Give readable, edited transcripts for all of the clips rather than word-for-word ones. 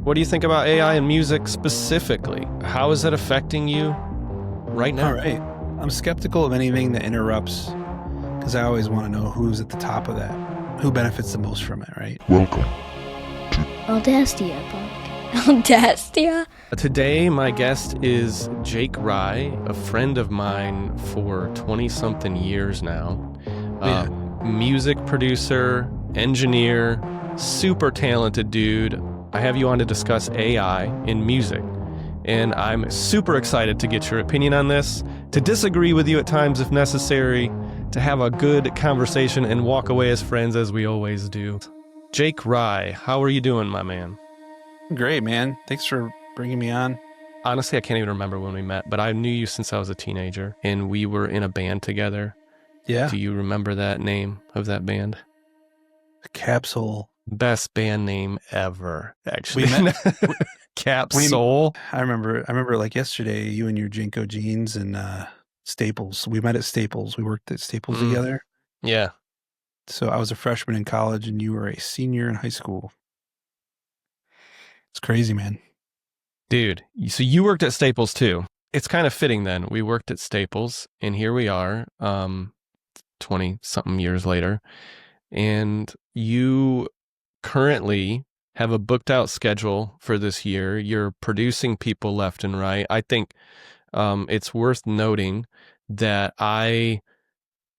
What do you think about AI and music specifically? How is it affecting you right now? All right. I'm skeptical of anything that interrupts because I always want to know who's at the top of that, who benefits the most from it, right? Welcome. Audastia podcast. Audastia? Today, my guest is Jake Rye, a friend of mine for 20-something years now. Music producer, engineer, super talented dude. I have you on to discuss AI in music, and I'm super excited to get your opinion on this, to disagree with you at times if necessary, to have a good conversation and walk away as friends as we always do. Jake Rye, how are you doing, my man? Great, man. Thanks for bringing me on. Honestly, I can't even remember when we met, but I knew you since I was a teenager, and we were in a band together. Yeah. Do you remember that name of that band? Capsule. Best band name ever, actually. We met. Capsule. I remember like yesterday, you and your Jinko jeans and Staples. We met at Staples. We worked at Staples together. Yeah. So I was a freshman in college and you were a senior in high school. It's crazy, man. Dude, so you worked at Staples too. It's kind of fitting then. We worked at Staples, and here we are, 20-something years later, and you currently have a booked out schedule for this year. You're producing people left and right. I think it's worth noting that I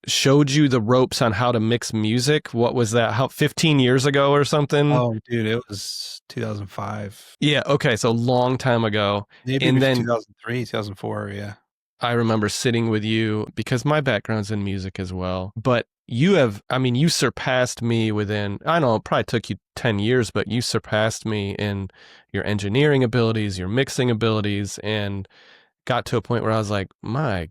showed you the ropes on how to mix music. What was that? 15 years ago or something? Oh, dude, it was 2005. Yeah. Okay. So a long time ago. Maybe and then 2003, 2004. Yeah. I remember sitting with you because my background's in music as well. But you surpassed me within, I know it probably took you 10 years, but you surpassed me in your engineering abilities, your mixing abilities, and got to a point where I was like, my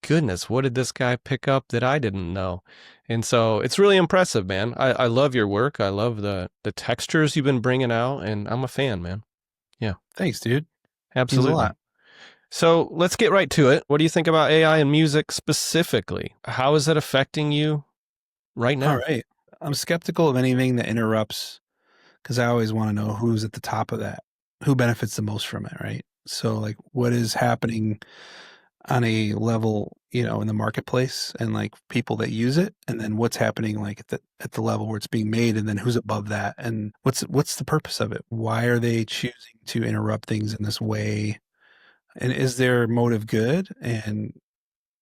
goodness, what did this guy pick up that I didn't know? And so it's really impressive, man. I love your work. I love the textures you've been bringing out, and I'm a fan, man. Yeah. Thanks, dude. Absolutely. Means a lot. So let's get right to it. What do you think about AI and music specifically? How is it affecting you right now? All right. I'm skeptical of anything that interrupts because I always want to know who's at the top of that, who benefits the most from it, right? So like what is happening on a level, in the marketplace and like people that use it, and then what's happening like at the level where it's being made, and then who's above that, and what's the purpose of it? Why are they choosing to interrupt things in this way? And is their motive good? And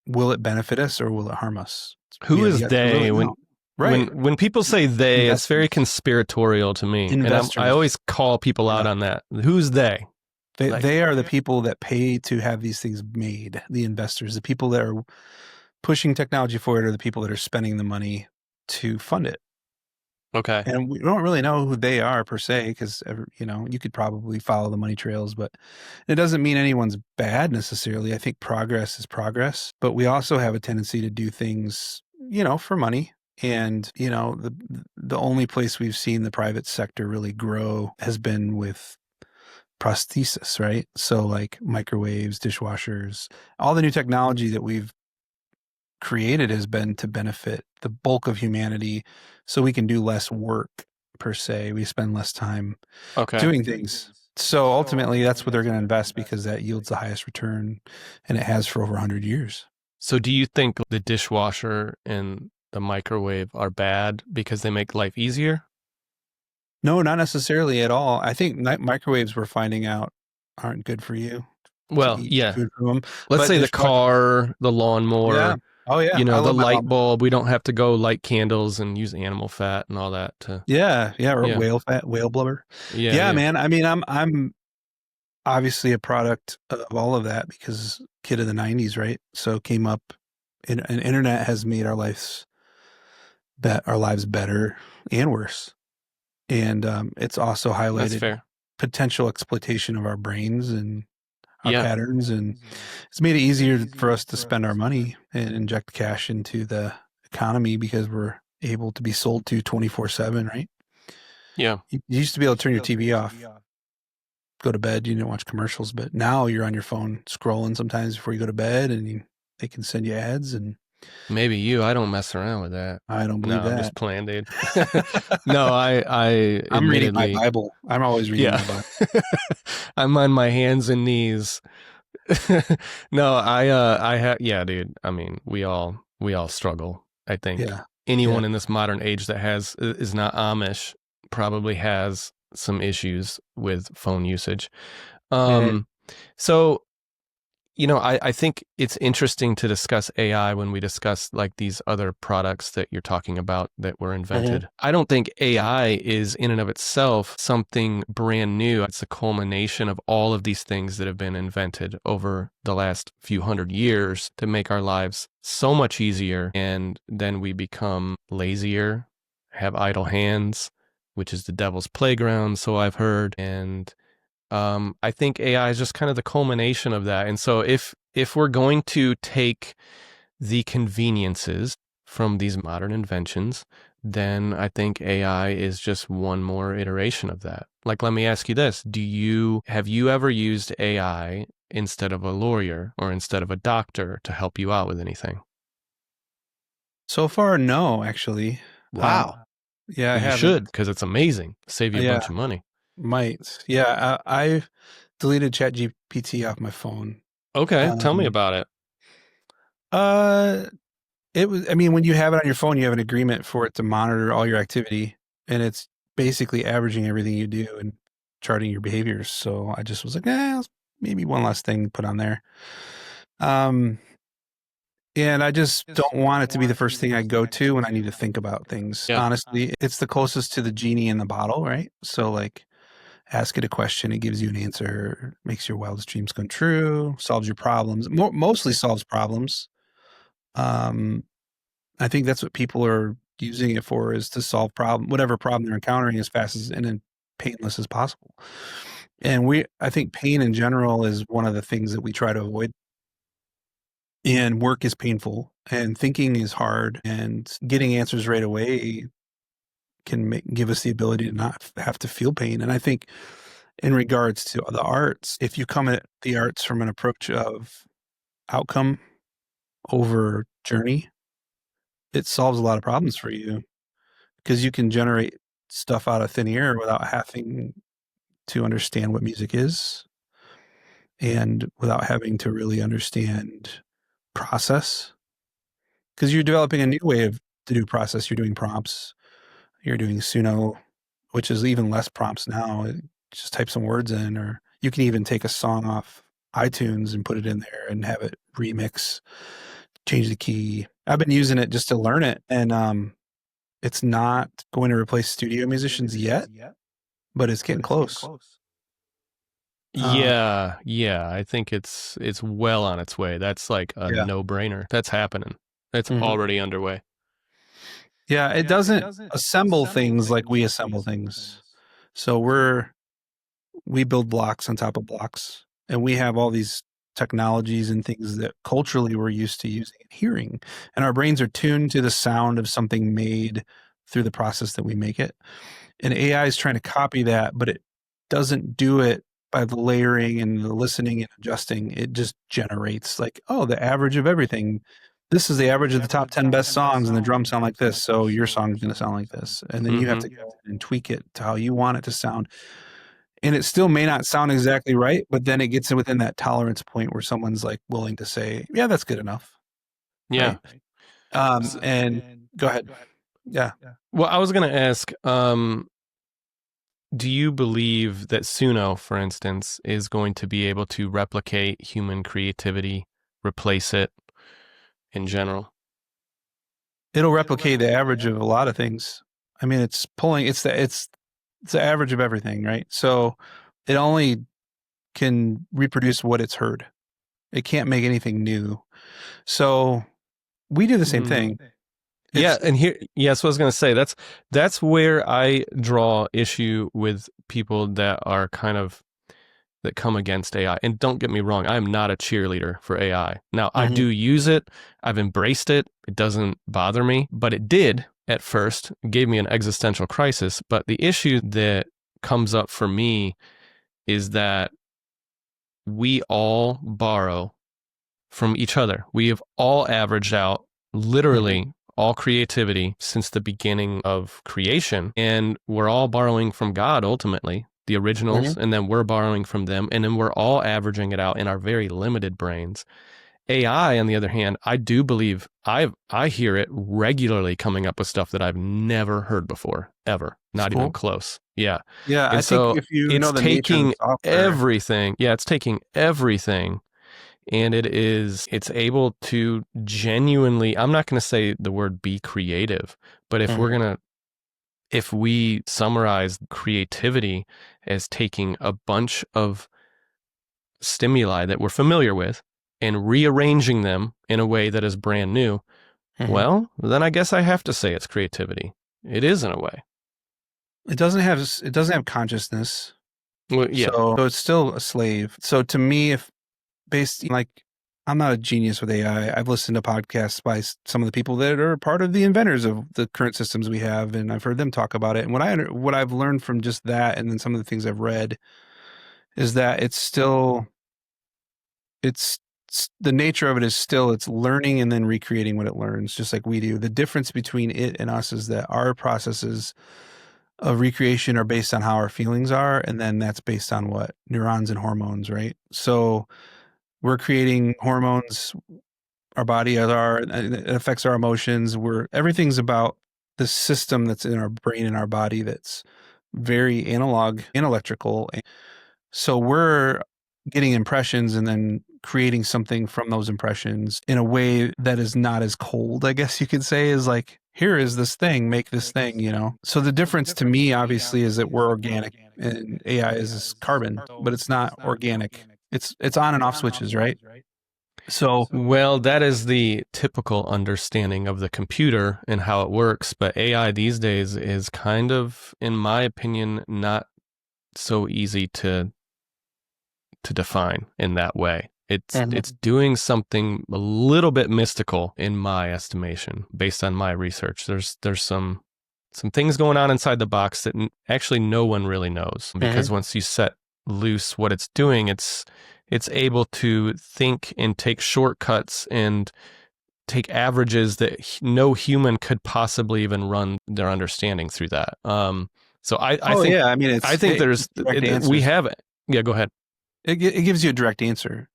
will it benefit us or will it harm us? Who is they? Really When people say they, Investors. it's very conspiratorial to me. Investors. And I always call people out on that. Who's they? They are the people that pay to have these things made, the investors. The people that are pushing technology forward are the people that are spending the money to fund it. Okay. And we don't really know who they are per se, because, you could probably follow the money trails, but it doesn't mean anyone's bad necessarily. I think progress is progress, but we also have a tendency to do things, for money. And, the only place we've seen the private sector really grow has been with prosthesis, right? So like microwaves, dishwashers, all the new technology that we've created has been to benefit the bulk of humanity so we can do less work per se. We spend less time doing things. So ultimately that's what they're going to invest because that yields the highest return, and it has for over 100 years. So do you think the dishwasher and the microwave are bad because they make life easier? No, not necessarily at all. I think microwaves we're finding out aren't good for you. Well, yeah. Food from them. Let's say the car, the lawnmower, yeah. Oh yeah, the light bulb. We don't have to go light candles and use animal fat and all that. Or whale fat, whale blubber. Yeah, man. I mean, I'm obviously a product of all of that because kid of the 90s, right? So came up, and internet has made our lives better and worse. And it's also highlighted potential exploitation of our brains and our patterns, and it's made it easier for us to spend our money and inject cash into the economy because we're able to be sold to 24/7, right? Yeah. You used to be able to turn your TV off, go to bed, you didn't watch commercials, but now you're on your phone scrolling sometimes before you go to bed, and they can send you ads, and Maybe you. I don't mess around with that. I don't No, believe I'm that. just playing, dude. No, I I'm reading my admittedly, Bible. I'm always reading yeah. my Bible. I'm on my hands and knees. No, I have, yeah, dude. I mean, we all struggle. I think Yeah. Yeah. anyone in this modern age that is not Amish probably has some issues with phone usage. Mhm. Um, so I think it's interesting to discuss AI when we discuss like these other products that you're talking about that were Mhm. invented. I don't think AI is in and of itself something brand new. It's a culmination of all of these things that have been invented over the last few hundred years to make our lives so much easier. And then we become lazier, have idle hands, which is the devil's playground, so I've heard. And I think AI is just kind of the culmination of that. And so if we're going to take the conveniences from these modern inventions, then I think AI is just one more iteration of that. Like, let me ask you this. Have you ever used AI instead of a lawyer or instead of a doctor to help you out with anything? So far, no, actually. Wow. Yeah, I Well, you haven't. should, because it's amazing. Save you a Yeah, bunch of money. might. Yeah, I deleted ChatGPT off my phone. Okay, tell me Um, about it. uh, it was, I mean, when you have it on your phone, you have an agreement for it to monitor all your activity, and it's basically averaging everything you do and charting your behaviors. So I just was like, maybe one last thing to put on there. Um, and I just don't want it to be the first thing I go to when I need to think about things. Yeah. Honestly, it's the closest to the genie in the bottle, right? So like, ask it a question, it gives you an answer, makes your wildest dreams come true, solves your problems, mostly solves problems. Um, I think that's what people are using it for, is to solve whatever problem they're encountering as fast as and as painless as possible. And I think pain in general is one of the things that we try to avoid. And work is painful, and thinking is hard, and getting answers right away can give us the ability to not have to feel pain. And I think in regards to the arts, if you come at the arts from an approach of outcome over journey, it solves a lot of problems for you, because you can generate stuff out of thin air without having to understand what music is, and without having to really understand process, because you're developing a new way to do process. You're doing prompts, you're doing Suno, which is even less prompts now. Just type some words in, or you can even take a song off iTunes and put it in there and have it remix, change the key. I've been using it just to learn it, and it's not going to replace studio musicians yet, but it's getting close. Uh, Yeah, I think it's well on its way. That's like a yeah. no-brainer. That's happening. It's Mhm. already underway. Yeah, it doesn't assemble things like we assemble things. So we build blocks on top of blocks, and we have all these technologies and things that culturally we're used to using and hearing, and our brains are tuned to the sound of something made through the process that we make it. And AI is trying to copy that, but it doesn't do it by the layering and the listening and adjusting. It just generates like, oh, the average of everything. This is the average of the top 10 best songs, and the drums sound like this, so your song's going to sound like this. And then you have Mm-hmm. to go and tweak it to how you want it to sound. And it still may not sound exactly right, but then it gets within that tolerance point where someone's like willing to say, yeah, that's good enough. Yeah. Right. And go ahead. Yeah. Well, I was going to ask, do you believe that Suno, for instance, is going to be able to replicate human creativity, replace it in general? It'll replicate the average of a lot of things. I mean, it's the average of everything, right? So it only can reproduce what it's heard. It can't make anything new. So we do the same thing. Yeah, It's and yes, I was going to say that's where I draw issue with people that are that come against AI. And don't get me wrong, I am not a cheerleader for AI. Now, I Mhm. do use it. I've embraced it. It doesn't bother me, but it did at first, gave me an existential crisis. But the issue that comes up for me is that we all borrow from each other. We have all averaged out literally all creativity since the beginning of creation. And we're all borrowing from God ultimately, the originals, and then we're borrowing from them. And then we're all averaging it out in our very limited brains. AI, on the other hand, I do believe I hear it regularly coming up with stuff that I've never heard before, ever. Not even close. Yeah. Yeah, And I think so if you know it's the nature of the taking software, everything. Yeah, it's taking everything, and it's able to genuinely, I'm not going to say the word be creative, but if we summarize creativity as taking a bunch of stimuli that we're familiar with and rearranging them in a way that is brand new, well, then I guess I have to say it's creativity. It is in a way. it doesn't have consciousness. Well, yeah. So it's still a slave. So to me, if based like I'm not a genius with AI. I've listened to podcasts by some of the people that are part of the inventors of the current systems we have, and I've heard them talk about it. And what I've learned from just that, and then some of the things I've read, is that it's the nature of it is still it's learning and then recreating what it learns, just like we do. The difference between it and us is that our processes of recreation are based on how our feelings are, and then that's based on what neurons and hormones, right? So we're creating hormones, our body, it affects our emotions. Everything's about the system that's in our brain and our body that's very analog and electrical. So we're getting impressions and then creating something from those impressions in a way that is not as cold, I guess you could say, is like, here is this thing, make this thing, you know? So the difference to me, obviously, is that we're organic and AI is carbon, but it's not organic. It's on and off switches, right? So, well, that is the typical understanding of the computer and how it works. But AI these days is kind of, in my opinion, not so easy to define in that way. It's doing something a little bit mystical in my estimation, based on my research. There's some things going on inside the box that actually no one really knows, because once you set loose what it's doing, it's able to think and take shortcuts and take averages that no human could possibly even run their understanding through that. So I think, yeah, I mean, we have it. Yeah, go ahead. It gives you a direct answer.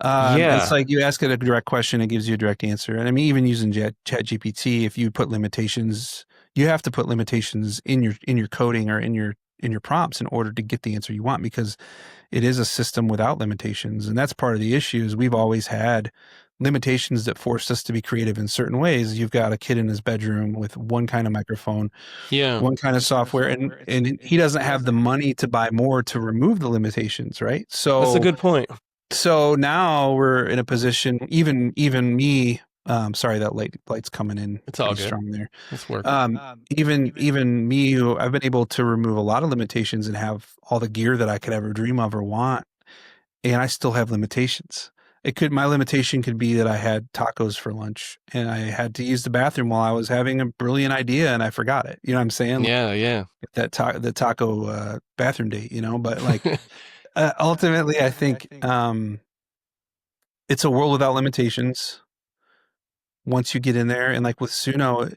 It's like you ask it a direct question, it gives you a direct answer. And I mean, even using ChatGPT, if you put limitations, you have to put limitations in your coding or in your prompts in order to get the answer you want, because it is a system without limitations. And that's part of the issue is we've always had limitations that forced us to be creative in certain ways. You've got a kid in his bedroom with one kind of microphone, one kind of software, and he doesn't have the money to buy more to remove the limitations, right? So that's a good point. So now we're in a position, even me, sorry, that light's coming in. It's all good. Strong there. It's working. Even me, who I've been able to remove a lot of limitations and have all the gear that I could ever dream of or want, and I still have limitations. My limitation could be that I had tacos for lunch and I had to use the bathroom while I was having a brilliant idea and I forgot it. You know what I'm saying? Yeah. The taco bathroom date, you know, but like ultimately I think it's a world without limitations once you get in there. And like with Suno,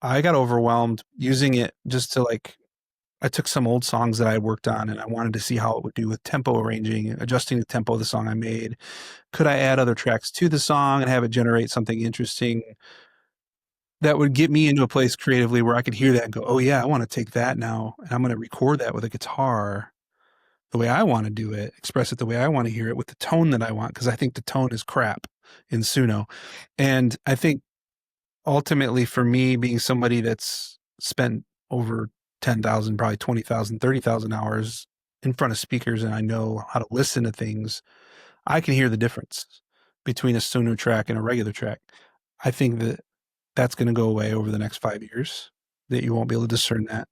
I got overwhelmed using it just to I took some old songs that I had worked on and I wanted to see how it would do with tempo arranging, adjusting the tempo of the song I made. Could I add other tracks to the song and have it generate something interesting that would get me into a place creatively where I could hear that and go, oh yeah, I want to take that now and I'm going to record that with a guitar the way I want to do it, express it the way I want to hear it with the tone that I want, because I think the tone is crap in Suno. And I think ultimately for me, being somebody that's spent over 10,000, probably 20,000, 30,000 hours in front of speakers, and I know how to listen to things, I can hear the difference between a Suno track and a regular track. I think that that's going to go away over the next 5 years, that you won't be able to discern that.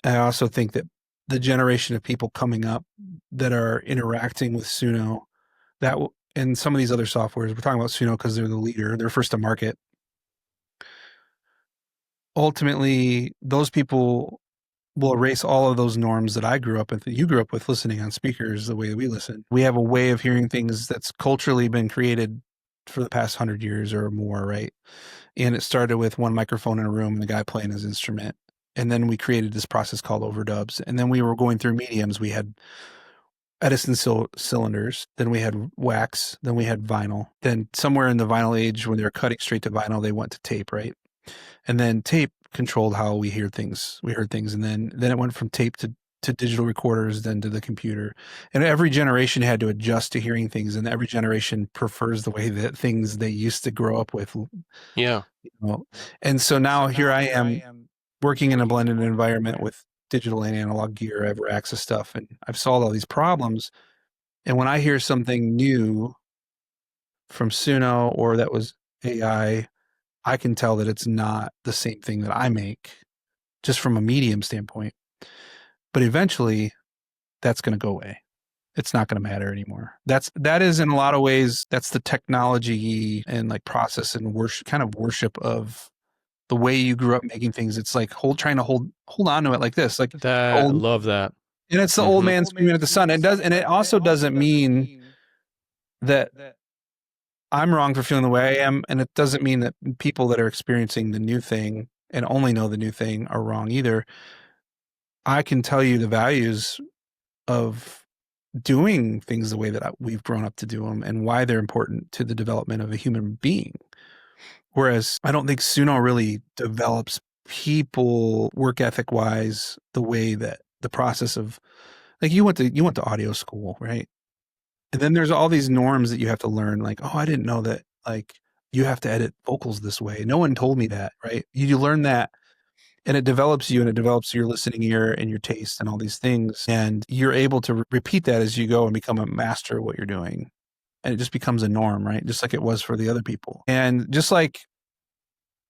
I also think that the generation of people coming up that are interacting with Suno, and some of these other softwares, we're talking about Suno because they're the leader, they're first to market. Ultimately, those people will erase all of those norms that I grew up with, that you grew up with, listening on speakers the way that we listen. We have a way of hearing things that's culturally been created for the past 100 years or more, right? And it started with one microphone in a room and the guy playing his instrument. And then we created this process called overdubs. And then we were going through mediums. We had Edison cylinders, then we had wax, then we had vinyl. Then somewhere in the vinyl age, when they were cutting straight to vinyl, they went to tape, right? And then tape controlled how we hear things. We heard things, and then it went from tape to digital recorders, then to the computer. And every generation had to adjust to hearing things, and every generation prefers the way that things they used to grow up with. Yeah. You know? And so now here I am working in a blended environment with digital and analog gear, ever access stuff, and I've solved all these problems. And when I hear something new from Suno or that was AI, I can tell that it's not the same thing that I make, just from a medium standpoint. But eventually, that's going to go away. It's not going to matter anymore. That is in a lot of ways, that's the technology and like process and worship, kind of worship of the way you grew up making things. It's like trying to hold on to it like this, like Love that. And it's the old man screaming at the sun. And it also doesn't mean that I'm wrong for feeling the way I am, and it doesn't mean that people that are experiencing the new thing and only know the new thing are wrong either. I can tell you the values of doing things the way that we've grown up to do them and why they're important to the development of a human being. Whereas I don't think Suno really develops people work ethic wise the way that the process of, like, you went to audio school, right? And then there's all these norms that you have to learn. Like, oh, I didn't know that, like, you have to edit vocals this way. No one told me that, right? You learn that, and it develops you, and it develops your listening ear and your taste and all these things. And you're able to repeat that as you go and become a master of what you're doing. And it just becomes a norm, right? Just like it was for the other people. And just like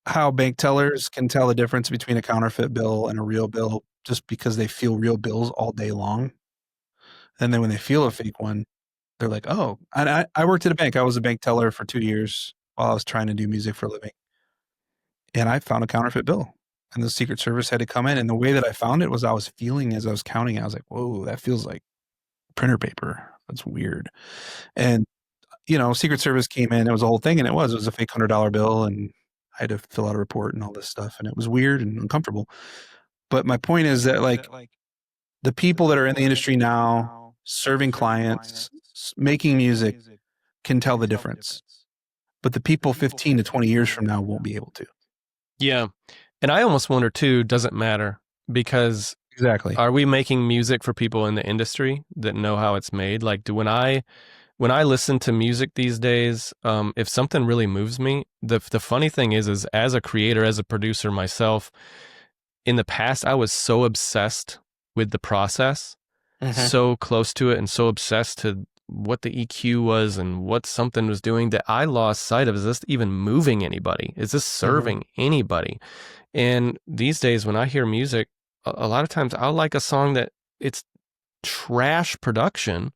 how bank tellers can tell the difference between a counterfeit bill and a real bill just because they feel real bills all day long. And then when they feel a fake one, they're like, oh, and I worked at a bank. I was a bank teller for 2 years while I was trying to do music for a living. And I found a counterfeit bill, and the Secret Service had to come in. And the way that I found it was I was feeling as I was counting, I was like, whoa, that feels like printer paper. That's weird. And, Secret Service came in. It was a whole thing. And it was a fake $100 bill. And I had to fill out a report and all this stuff. And it was weird and uncomfortable. But my point is that, like, the people that are in the industry now, serving clients, making music, can tell the difference. But the people 15 to 20 years from now won't be able to. Yeah. And I almost wonder too, does it matter? Because exactly, are we making music for people in the industry that know how it's made? Like, when I listen to music these days, if something really moves me, the funny thing is as a creator, as a producer myself, in the past, I was so obsessed with the process, so close to it, and so obsessed to what the EQ was and what something was doing that I lost sight of, is this even moving anybody? Is this serving anybody? And these days when I hear music, a lot of times I'll like a song that it's trash production,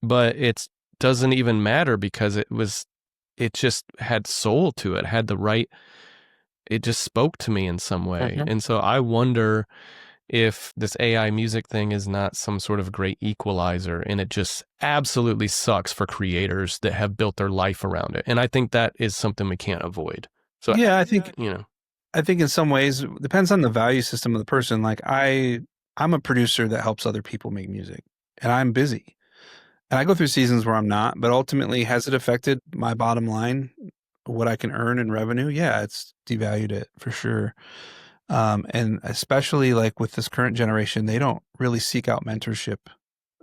but it doesn't even matter because it just had soul to it, it just spoke to me in some way. And so I wonder if this AI music thing is not some sort of great equalizer, and it just absolutely sucks for creators that have built their life around it. And I think that is something we can't avoid. So yeah, I think in some ways it depends on the value system of the person. Like I'm a producer that helps other people make music, and I'm busy. And I go through seasons where I'm not, but ultimately, has it affected my bottom line, what I can earn in revenue? Yeah, it's devalued it for sure. And especially like with this current generation, they don't really seek out mentorship.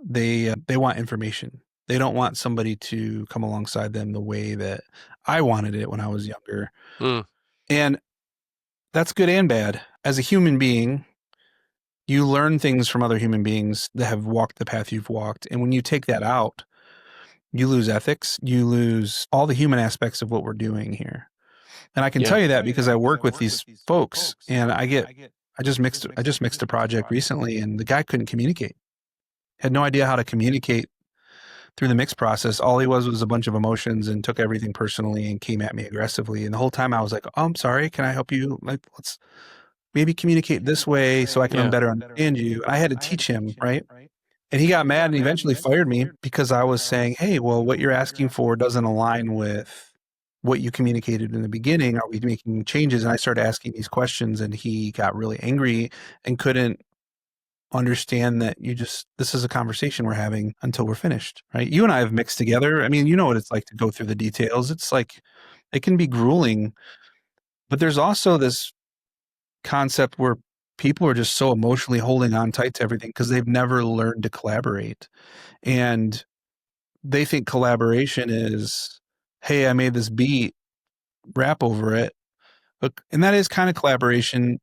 They want information. They don't want somebody to come alongside them the way that I wanted it when I was younger. And that's good and bad. As a human being, you learn things from other human beings that have walked the path you've walked. And when you take that out, you lose ethics, you lose all the human aspects of what we're doing here. And I can tell you that because I work with these folks, and I just mixed a project recently, and the guy couldn't communicate. Had no idea how to communicate through the mix process. All he was a bunch of emotions, and took everything personally and came at me aggressively. And the whole time I was like, oh, I'm sorry, can I help you? Like, let's maybe communicate this way so I can better understand you. I had to teach him, right? And he got mad and eventually fired me because I was saying, hey, well, what you're asking for doesn't align with what you communicated in the beginning? Are we making changes? And I started asking these questions, and he got really angry and couldn't understand that this is a conversation we're having until we're finished, right? You and I have mixed together. I mean, you know what it's like to go through the details. It's like, it can be grueling, but there's also this concept where people are just so emotionally holding on tight to everything because they've never learned to collaborate. And they think collaboration is, hey, I made this beat, rap over it. And that is kind of collaboration,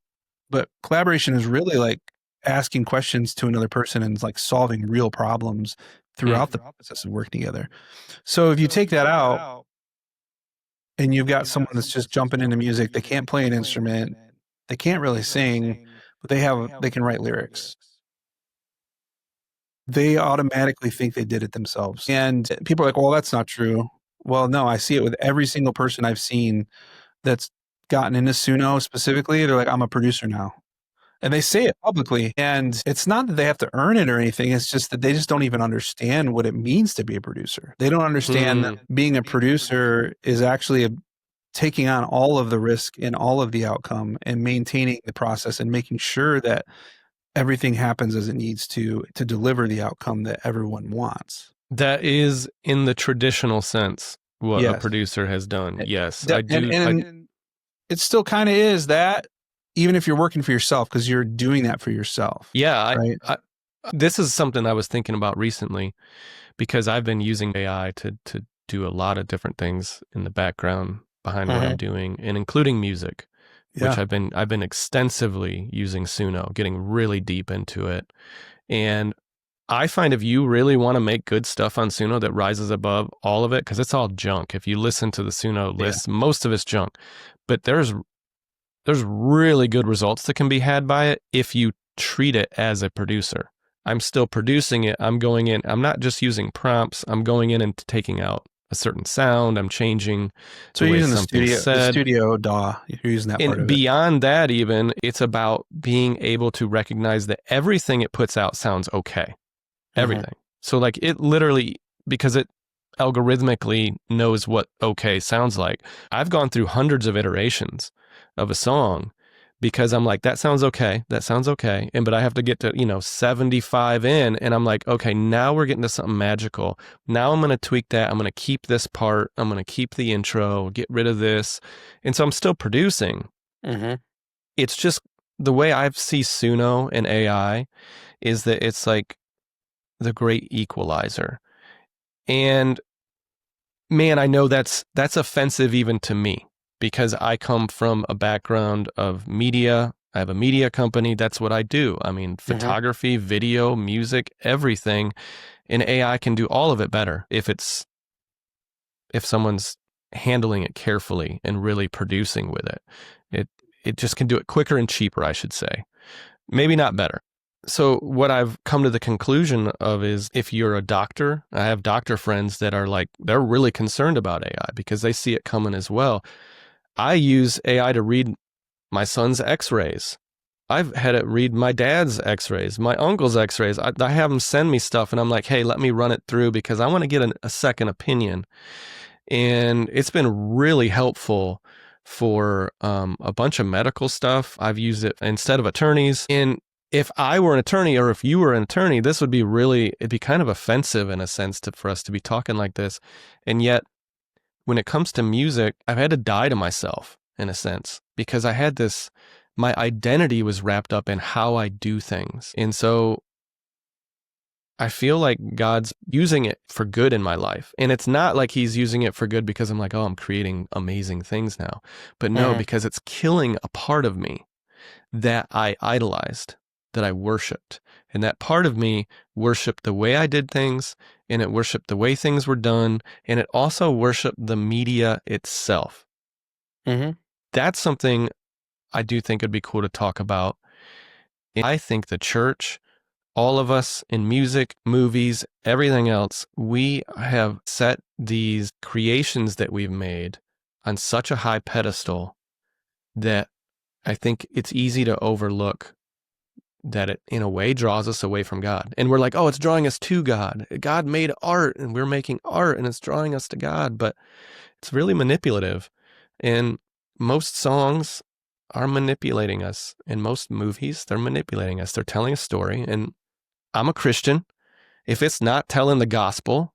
but collaboration is really like asking questions to another person and like solving real problems throughout the process of working together. So if you take that out and you've got someone that's just jumping into music, they can't play an instrument, they can't really sing, but they can write lyrics. They automatically think they did it themselves. And people are like, well, that's not true. Well, no, I see it with every single person I've seen that's gotten into Suno specifically. They're like, I'm a producer now. And they say it publicly. And it's not that they have to earn it or anything. It's just that they just don't even understand what it means to be a producer. They don't understand that being a producer is actually taking on all of the risk and all of the outcome and maintaining the process and making sure that everything happens as it needs to deliver the outcome that everyone wants. That is, in the traditional sense, what a producer has done. Yes, I do. And it still kind of is that, even if you're working for yourself, because you're doing that for yourself. Yeah. Right? This is something I was thinking about recently, because I've been using AI to do a lot of different things in the background behind what I'm doing, and including music. Which I've been extensively using Suno, getting really deep into it. And I find if you really want to make good stuff on Suno that rises above all of it, because it's all junk. If you listen to the Suno list, most of it's junk. But there's really good results that can be had by it if you treat it as a producer. I'm still producing it. I'm going in. I'm not just using prompts. I'm going in and taking out a certain sound. I'm changing. So you're using the studio DAW. You're using that part of it. And beyond that, even, it's about being able to recognize that everything it puts out sounds okay. Everything. So like it literally, because it algorithmically knows what okay sounds like. I've gone through hundreds of iterations of a song because I'm like, that sounds okay. That sounds okay. But I have to get to, 75 in, and I'm like, okay, now we're getting to something magical. Now I'm going to tweak that. I'm going to keep this part. I'm going to keep the intro, get rid of this. And so I'm still producing. It's just the way I see Suno and AI is that it's like the great equalizer. And man, I know that's offensive even to me, because I come from a background of media. I have a media company. That's what I do. I mean, photography, video, music, everything. And AI can do all of it better if someone's handling it carefully and really producing with it. It just can do it quicker and cheaper, I should say. Maybe not better. So what I've come to the conclusion of is, if you're a doctor, I have doctor friends that are like, they're really concerned about AI because they see it coming as well. I use AI to read my son's x-rays. I've had it read my dad's x-rays, my uncle's x-rays. I have them send me stuff, and I'm like, hey, let me run it through because I want to get a second opinion. And it's been really helpful for a bunch of medical stuff. I've used it instead of attorneys. And if I were an attorney, or if you were an attorney, it'd be kind of offensive in a sense for us to be talking like this. And yet, when it comes to music, I've had to die to myself in a sense, because I had my identity was wrapped up in how I do things. And so I feel like God's using it for good in my life. And it's not like he's using it for good because I'm like, oh, I'm creating amazing things now. But no, because it's killing a part of me that I idolized, that I worshiped. And that part of me worshiped the way I did things, and it worshiped the way things were done, and it also worshiped the media itself. That's something I do think would be cool to talk about. And I think the church, all of us in music, movies, everything else, we have set these creations that we've made on such a high pedestal that I think it's easy to overlook that it, in a way, draws us away from God. And we're like, oh, it's drawing us to God. God made art, and we're making art, and it's drawing us to God. But It's really manipulative. And most songs are manipulating us. In most movies, they're manipulating us. They're telling a story. And I'm a Christian. If it's not telling the gospel,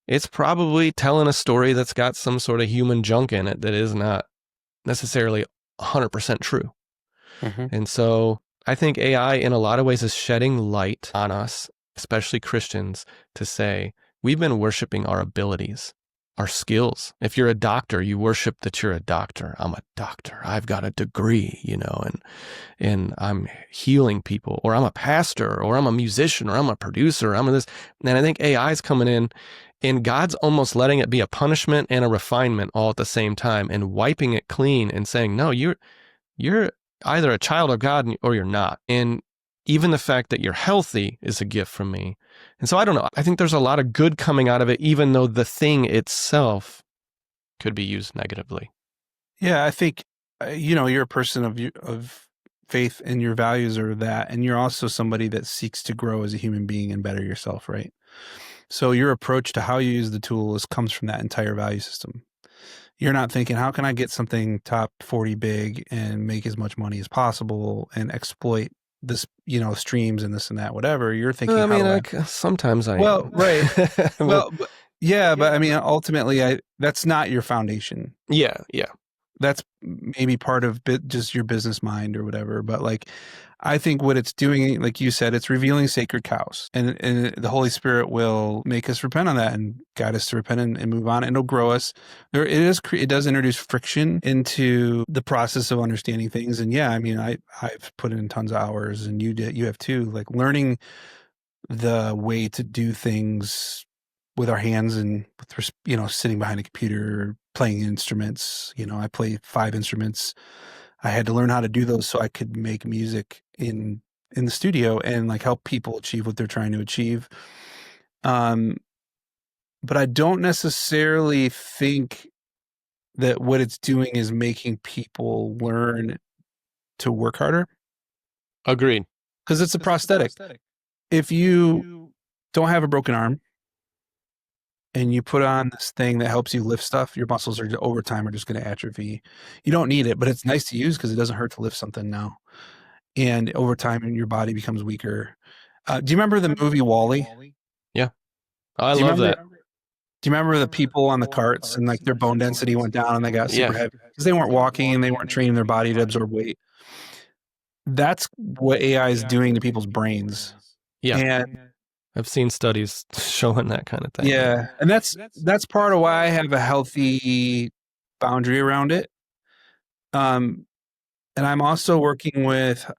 it's probably telling a story that's got some sort of human junk in it that is not necessarily 100% true. Mm-hmm. And so I think AI in a lot of ways is shedding light on us, especially Christians, to say we've been worshiping our abilities, our skills. If you're a doctor, you worship that you're a doctor. I'm a doctor. I've got a degree, and I'm healing people, or I'm a pastor, or I'm a musician, or I'm a producer, I'm this. And I think AI is coming in, and God's almost letting it be a punishment and a refinement all at the same time, and wiping it clean and saying, no, you're either a child of God or you're not. And even the fact that you're healthy is a gift from me. And so I don't know. I think there's a lot of good coming out of it, even though the thing itself could be used negatively. Yeah, I think, you're a person of faith, and your values are that. And you're also somebody that seeks to grow as a human being and better yourself, right? So your approach to how you use the tool comes from that entire value system. You're not thinking, how can I get something top 40 big and make as much money as possible and exploit this, streams and this and that, whatever. You're thinking, sometimes I well, am. right. But- Well, but I mean, ultimately, that's not your foundation. yeah. That's maybe part of just your business mind or whatever. But like, I think what it's doing, like you said, it's revealing sacred cows, and the Holy Spirit will make us repent on that and guide us to repent and move on, and it'll grow us. It does introduce friction into the process of understanding things. And yeah, I mean, I've put in tons of hours, and you have too, like learning the way to do things with our hands, and with, sitting behind a computer, playing instruments. I play 5 instruments. I had to learn how to do those so I could make music in the studio and like help people achieve what they're trying to achieve. But I don't necessarily think that what it's doing is making people learn to work harder. Agreed. Because it's a prosthetic. If you don't have a broken arm and you put on this thing that helps you lift stuff, your muscles are over time are just going to atrophy. You don't need it, but it's nice to use because it doesn't hurt to lift something now. And over time, your body becomes weaker. Do you remember the movie Wall-E? Yeah. I love that. Do you remember the people on the carts and like their bone density went down and they got super heavy because they weren't walking and they weren't training their body to absorb weight? That's what AI is doing to people's brains. Yeah. And I've seen studies showing that kind of thing. yeah. And that's part of why I have a healthy boundary around it. And I'm also working with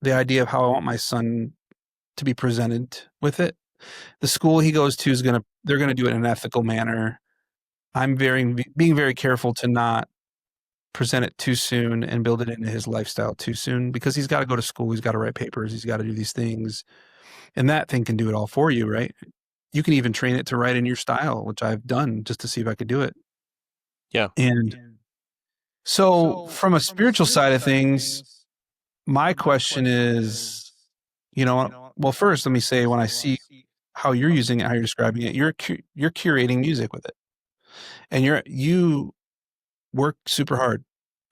the idea of how I want my son to be presented with it. The school he goes to they're going to do it in an ethical manner. I'm being very careful to not present it too soon and build it into his lifestyle too soon, because he's got to go to school. He's got to write papers. He's got to do these things. And that thing can do it all for you, right? You can even train it to write in your style, which I've done just to see if I could do it. Yeah. And so from a spiritual side of things, my question is, well, first, let me say, when I see how you're using it, how you're describing it, you're curating music with it, and you work super hard.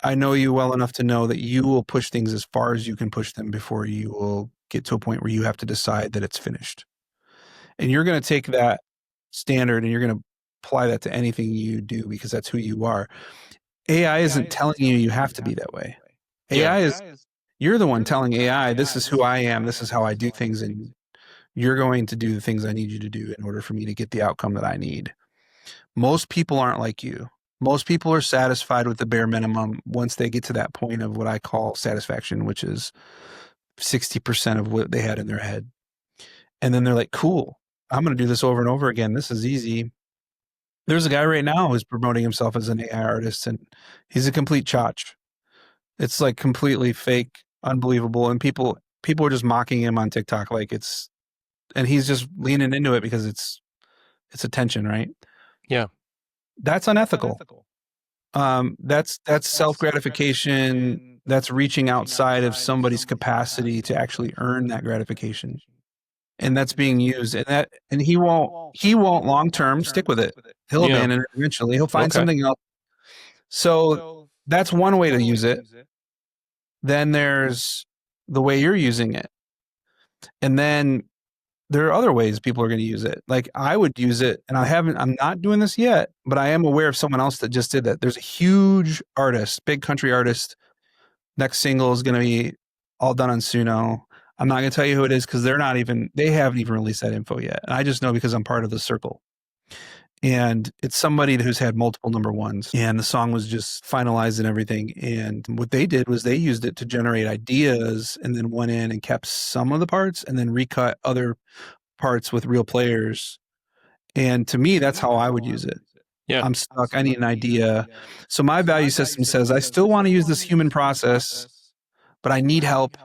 I know you well enough to know that you will push things as far as you can push them before you will get to a point where you have to decide that it's finished. And you're going to take that standard and you're going to apply that to anything you do, because that's who you are. AI isn't telling you have to be that way. You're the one telling AI, this is who I am, this is how I do things, and you're going to do the things I need you to do in order for me to get the outcome that I need. Most people aren't like you. Most people are satisfied with the bare minimum once they get to that point of what I call satisfaction, which is 60% of what they had in their head. And then they're like, cool, I'm going to do this over and over again. This is easy. There's a guy right now who's promoting himself as an AI artist, and he's a complete chotch. It's like completely fake, unbelievable. And people are just mocking him on TikTok. And he's just leaning into it because it's attention, right? Yeah. That's unethical. That's self-gratification. That's reaching outside of somebody's capacity to actually earn that gratification. and that's being used, and he won't long term stick with it. He'll Yeah. abandon it eventually. He'll find Okay. something else. So that's one way to use it. Then there's the way you're using it. And then there are other ways people are going to use it. Like I would use it, and I'm not doing this yet, but I am aware of someone else that just did that. There's a huge artist, big country artist. Next single is going to be all done on Suno. I'm not going to tell you who it is because they haven't even released that info yet. And I just know because I'm part of the circle. And it's somebody who's had multiple number ones, and the song was just finalized and everything. And what they did was they used it to generate ideas, and then went in and kept some of the parts and then recut other parts with real players. And to me, that's how I would use it. Yeah. I'm stuck. I need an idea. So my value system says I still want to use this human process, but I need help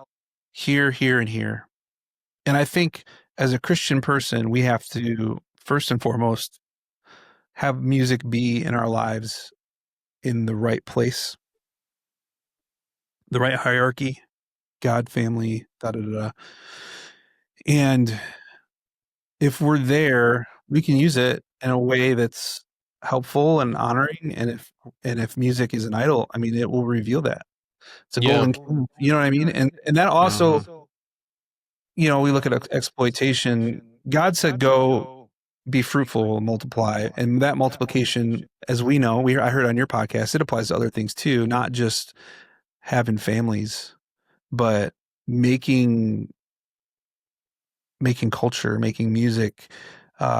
here, here, and here. And I think as a Christian person, we have to, first and foremost, have music be in our lives in the right place, the right hierarchy, God, family, da da da. And if we're there, we can use it in a way that's helpful and honoring. And if music is an idol, I mean, it will reveal that. It's a golden key, you know what I mean? And that also, you know, we look at exploitation. God said, "Go be fruitful, multiply," and that multiplication, as we know, I heard on your podcast, it applies to other things too, not just having families, but making culture, making music,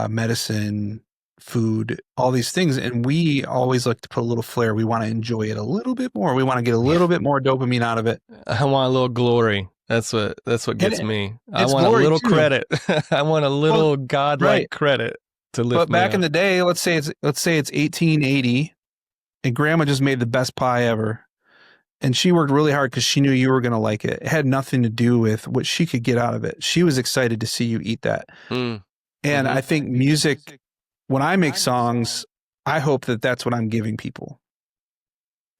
medicine, food, all these things. And we always like to put a little flair. We want to enjoy it a little bit more. We want to get a little bit more dopamine out of it. I want a little glory. That's what gets me. I want a little too. credit. I want a little godlike credit to lift But back me in the day, let's say it's 1880, and Grandma just made the best pie ever. And she worked really hard because she knew you were going to like it. It had nothing to do with what she could get out of it. She was excited to see you eat that. And I think music, when I make songs, I hope that that's what I'm giving people.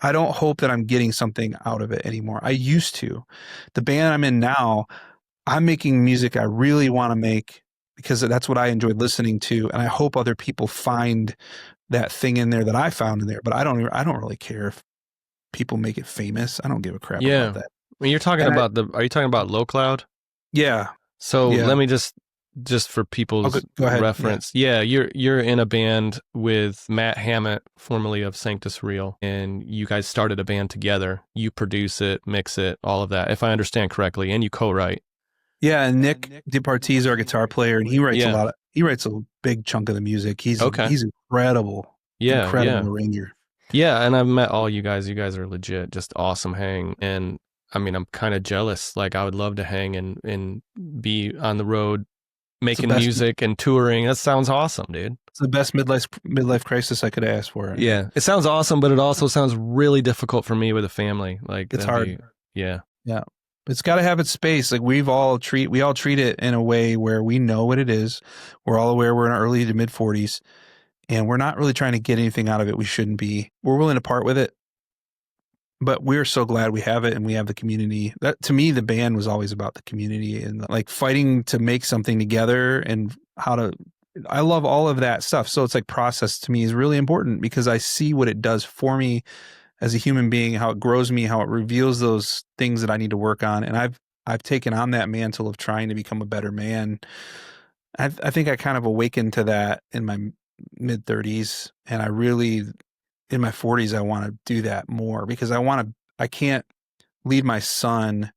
I don't hope that I'm getting something out of it anymore. I used to. The band I'm in now, I'm making music I really want to make because that's what I enjoyed listening to. And I hope other people find that thing in there that I found in there. But I don't really care if people make it famous. I don't give a crap about that. When you're talking about are you talking about Low Cloud? Yeah. So let me just for people's go ahead. reference. Yeah, you're in a band with Matt Hammett, formerly of Sanctus Real, and you guys started a band together. You produce it, mix it, all of that, if I understand correctly, and you co-write. Yeah, and Nick DePartie is our guitar player, and he writes he writes a big chunk of the music. He's incredible. Incredible arranger. Yeah, and I've met all you guys. You guys are legit, just awesome hang. And I mean, I'm kind of jealous. Like, I would love to hang and be on the road making music and touring. That sounds awesome, dude. It's the best midlife crisis I could ask for. Yeah, it sounds awesome, but it also sounds really difficult for me with a family. Like, it's hard. Yeah. It's got to have its space. Like we all treat it in a way where we know what it is. We're all aware we're in our early to mid 40s. And we're not really trying to get anything out of it. We shouldn't be. We're willing to part with it. But we're so glad we have it and we have the community. That, to me, the band was always about the community and like fighting to make something together and I love all of that stuff. So it's like process to me is really important because I see what it does for me as a human being, how it grows me, how it reveals those things that I need to work on. And I've taken on that mantle of trying to become a better man. I think I kind of awakened to that in my mid 30s, and I really in my 40s I want to do that more because I can't lead my son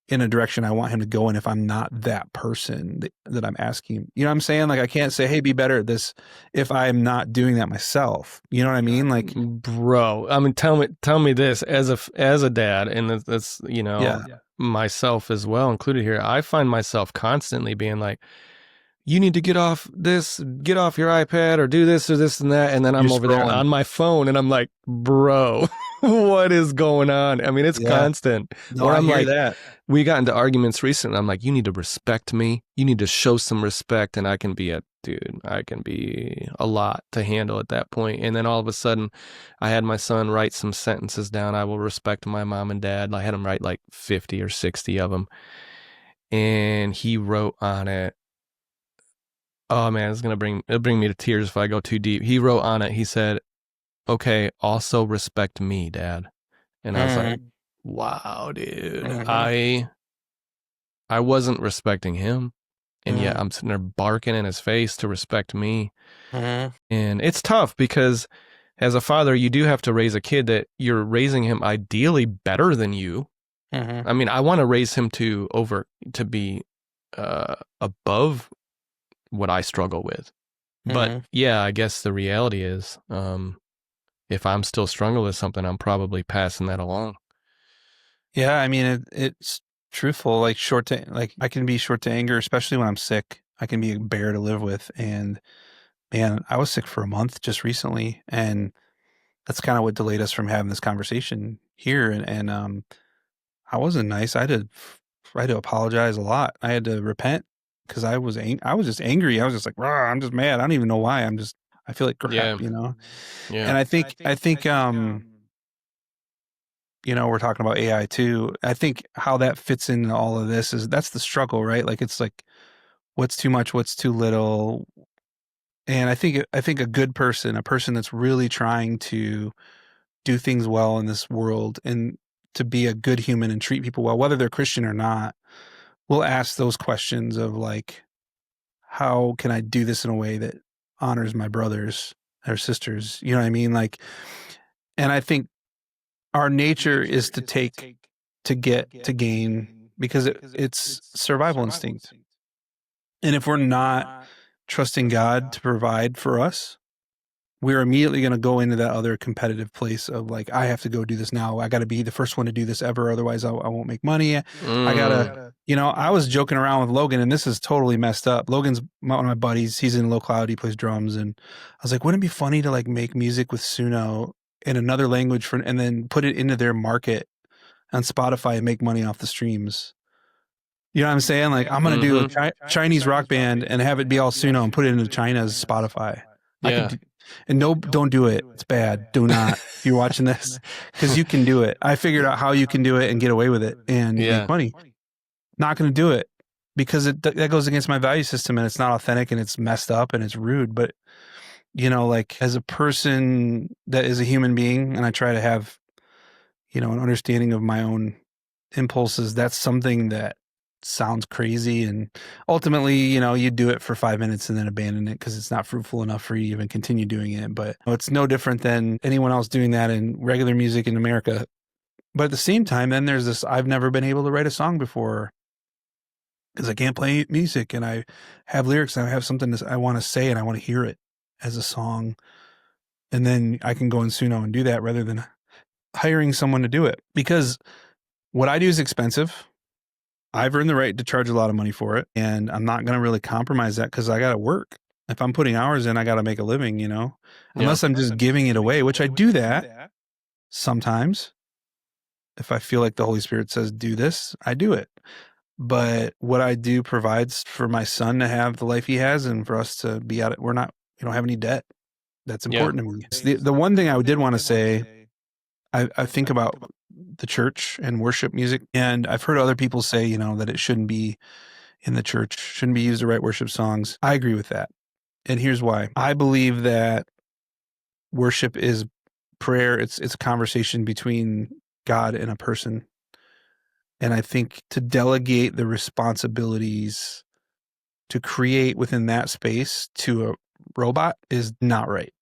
in a direction I want him to go in if I'm not that person that I'm asking him. You know what I'm saying? Like I can't say, "Hey, be better at this," if I'm not doing that myself. You know what I mean? Like, bro, I mean, tell me this as a dad, and that's myself as well included here. I find myself constantly being like, you need to get off your iPad or do this or this and that. And then I'm over there on my phone and I'm like, bro, what is going on? I mean, it's constant. No, I hear that. We got into arguments recently. I'm like, you need to respect me. You need to show some respect. And I can be a lot to handle at that point. And then all of a sudden I had my son write some sentences down. I will respect my mom and dad. I had him write like 50 or 60 of them. And he wrote on it, Oh man, it'll bring me to tears if I go too deep. He wrote on it, he said, "Okay, also respect me, Dad." And I was like, wow, dude. I wasn't respecting him. And yet I'm sitting there barking in his face to respect me. And it's tough because as a father, you do have to raise a kid that you're raising him ideally better than you. I mean, I want to raise him to be above what I struggle with. But yeah, I guess the reality is, if I'm still struggling with something, I'm probably passing that along. Yeah, I mean it's truthful. Like I can be short to anger, especially when I'm sick. I can be a bear to live with. And man, I was sick for a month just recently, and that's kind of what delayed us from having this conversation here. And I wasn't nice. I had to apologize a lot. I had to repent because I was just angry. I was just like, "Rah, I'm just mad. I don't even know why. I feel like Yeah. crap, you know." Yeah. And I think you know, we're talking about AI too. I think how that fits into all of this is that's the struggle, right? Like it's like what's too much, what's too little. And I think a good person, a person that's really trying to do things well in this world and to be a good human and treat people well, whether they're Christian or not, will ask those questions of like, how can I do this in a way that honors my brothers or sisters? You know what I mean? Like, and I think our nature is to take, to get, to gain, because it's survival instinct. And if we're not trusting God to provide for us, we're immediately going to go into that other competitive place of like, I have to go do this now. I got to be the first one to do this ever. Otherwise I won't make money. I gotta, you know, I was joking around with Logan and this is totally messed up. Logan's one of my buddies. He's in Low Cloud. He plays drums. And I was like, wouldn't it be funny to like make music with Suno in another language and then put it into their market on Spotify and make money off the streams? You know what I'm saying? Like I'm going to do a Chinese rock band and have it be all Suno and put it into China's Spotify. I could do, and no, don't do it. It's bad. Do not. If you're watching this, because you can do it. I figured out how you can do it and get away with it and make money. Not going to do it because that goes against my value system and it's not authentic and it's messed up and it's rude. But you know, like as a person that is a human being, and I try to have, you know, an understanding of my own impulses. That's something that sounds crazy, and ultimately, you know, you do it for 5 minutes and then abandon it because it's not fruitful enough for you to even continue doing it. But it's no different than anyone else doing that in regular music in America. But at the same time, then there's this, I've never been able to write a song before because I can't play music and I have lyrics and I have something I want to say and I want to hear it as a song. And then I can go in Suno and do that rather than hiring someone to do it, because what I do is expensive. I've earned the right to charge a lot of money for it, and I'm not going to really compromise that because I got to work. If I'm putting hours in, I got to make a living, you know, unless I'm just giving it away, which I do that sometimes. If I feel like the Holy Spirit says, do this, I do it. But what I do provides for my son to have the life he has and for us to be out. We don't have any debt. That's important to me. The one thing I did want to say, I think about the church and worship music, and I've heard other people say, you know, that it shouldn't be in the church, shouldn't be used to write worship songs. I agree with that. And here's why. I believe that worship is prayer. It's a conversation between God and a person. And I think to delegate the responsibilities to create within that space to a robot is not right.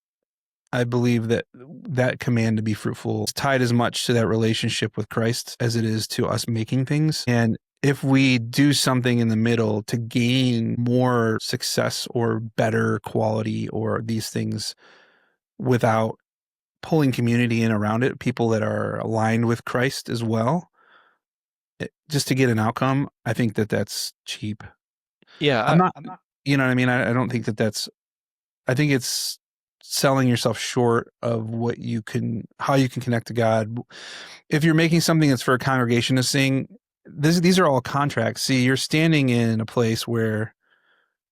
I believe that that command to be fruitful is tied as much to that relationship with Christ as it is to us making things. And if we do something in the middle to gain more success or better quality or these things without pulling community in around it, people that are aligned with Christ as well, just to get an outcome, I think that that's cheap. Yeah. I'm not, you know what I mean? I don't think that that's, I think it's selling yourself short of how you can connect to God. If you're making something that's for a congregation to sing, these are all contracts. See, you're standing in a place where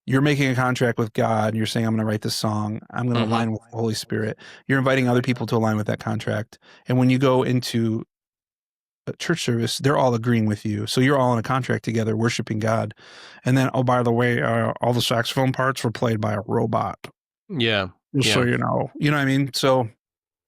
you're making a contract with God and you're saying, I'm going to write this song. I'm going to align with the Holy Spirit. You're inviting other people to align with that contract. And when you go into church service, they're all agreeing with you. So you're all in a contract together, worshiping God. And then, oh, by the way, all the saxophone parts were played by a robot. Yeah. Just so you know what I mean? So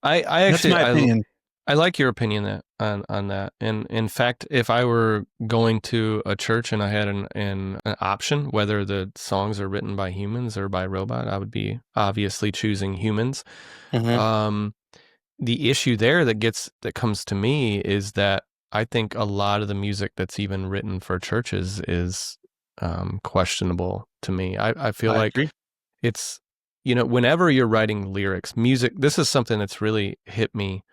I that's actually, my opinion. I like your opinion on that. And in fact, if I were going to a church and I had an option, whether the songs are written by humans or by robot, I would be obviously choosing humans. The issue there that comes to me is that I think a lot of the music that's even written for churches is questionable to me. I feel I like agree. it's, whenever you're writing lyrics, music, this is something that's really hit me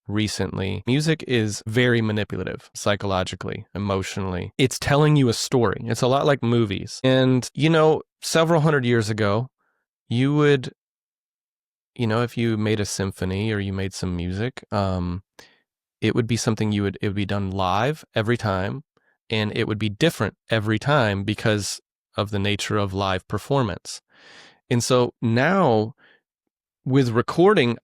recently. Music is very manipulative psychologically, emotionally. It's telling you a story. It's a lot like movies. And, several hundred years ago, you would, if you made a symphony or you made some music, it would be something it would be done live every time, and it would be different every time because of the nature of live performance. And so now with recording,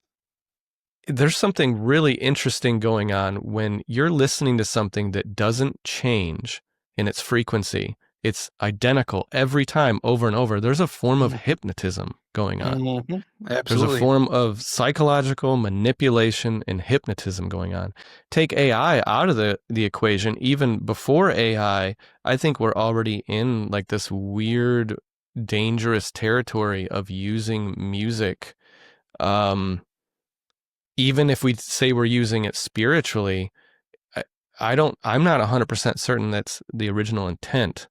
there's something really interesting going on when you're listening to something that doesn't change in its frequency. It's identical every time, over and over. There's a form of hypnotism going on. Absolutely. There's a form of psychological manipulation and hypnotism going on. Take AI out of the equation. Even before AI, I think we're already in like this weird, dangerous territory of using music. Even if we say we're using it spiritually, I'm not 100% certain that's the original intent.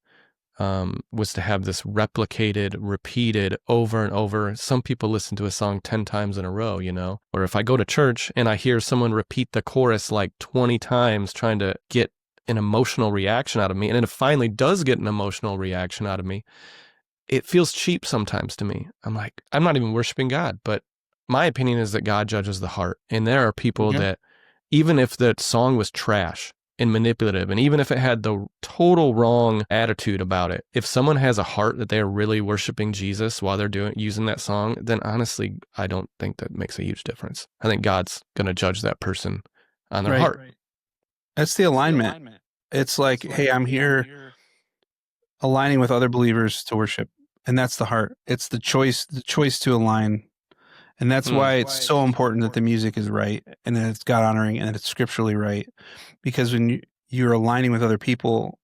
Was to have this replicated, repeated over and over. Some people listen to a song 10 times in a row, or if I go to church and I hear someone repeat the chorus like 20 times trying to get an emotional reaction out of me, and it finally does get an emotional reaction out of me, it feels cheap sometimes to me. I'm like, I'm not even worshiping God, but my opinion is that God judges the heart. And there are people that, even if the song was trash and manipulative, and even if it had the total wrong attitude about it, if someone has a heart that they're really worshiping Jesus while they're using that song, then honestly, I don't think that makes a huge difference. I think God's going to judge that person on their heart. Right. That's the alignment. It's like, hey, I'm here aligning with other believers to worship. And that's the heart. It's the choice to align. And that's why it's so important that the music is right and that it's God honoring and that it's scripturally right. Because when you're aligning with other people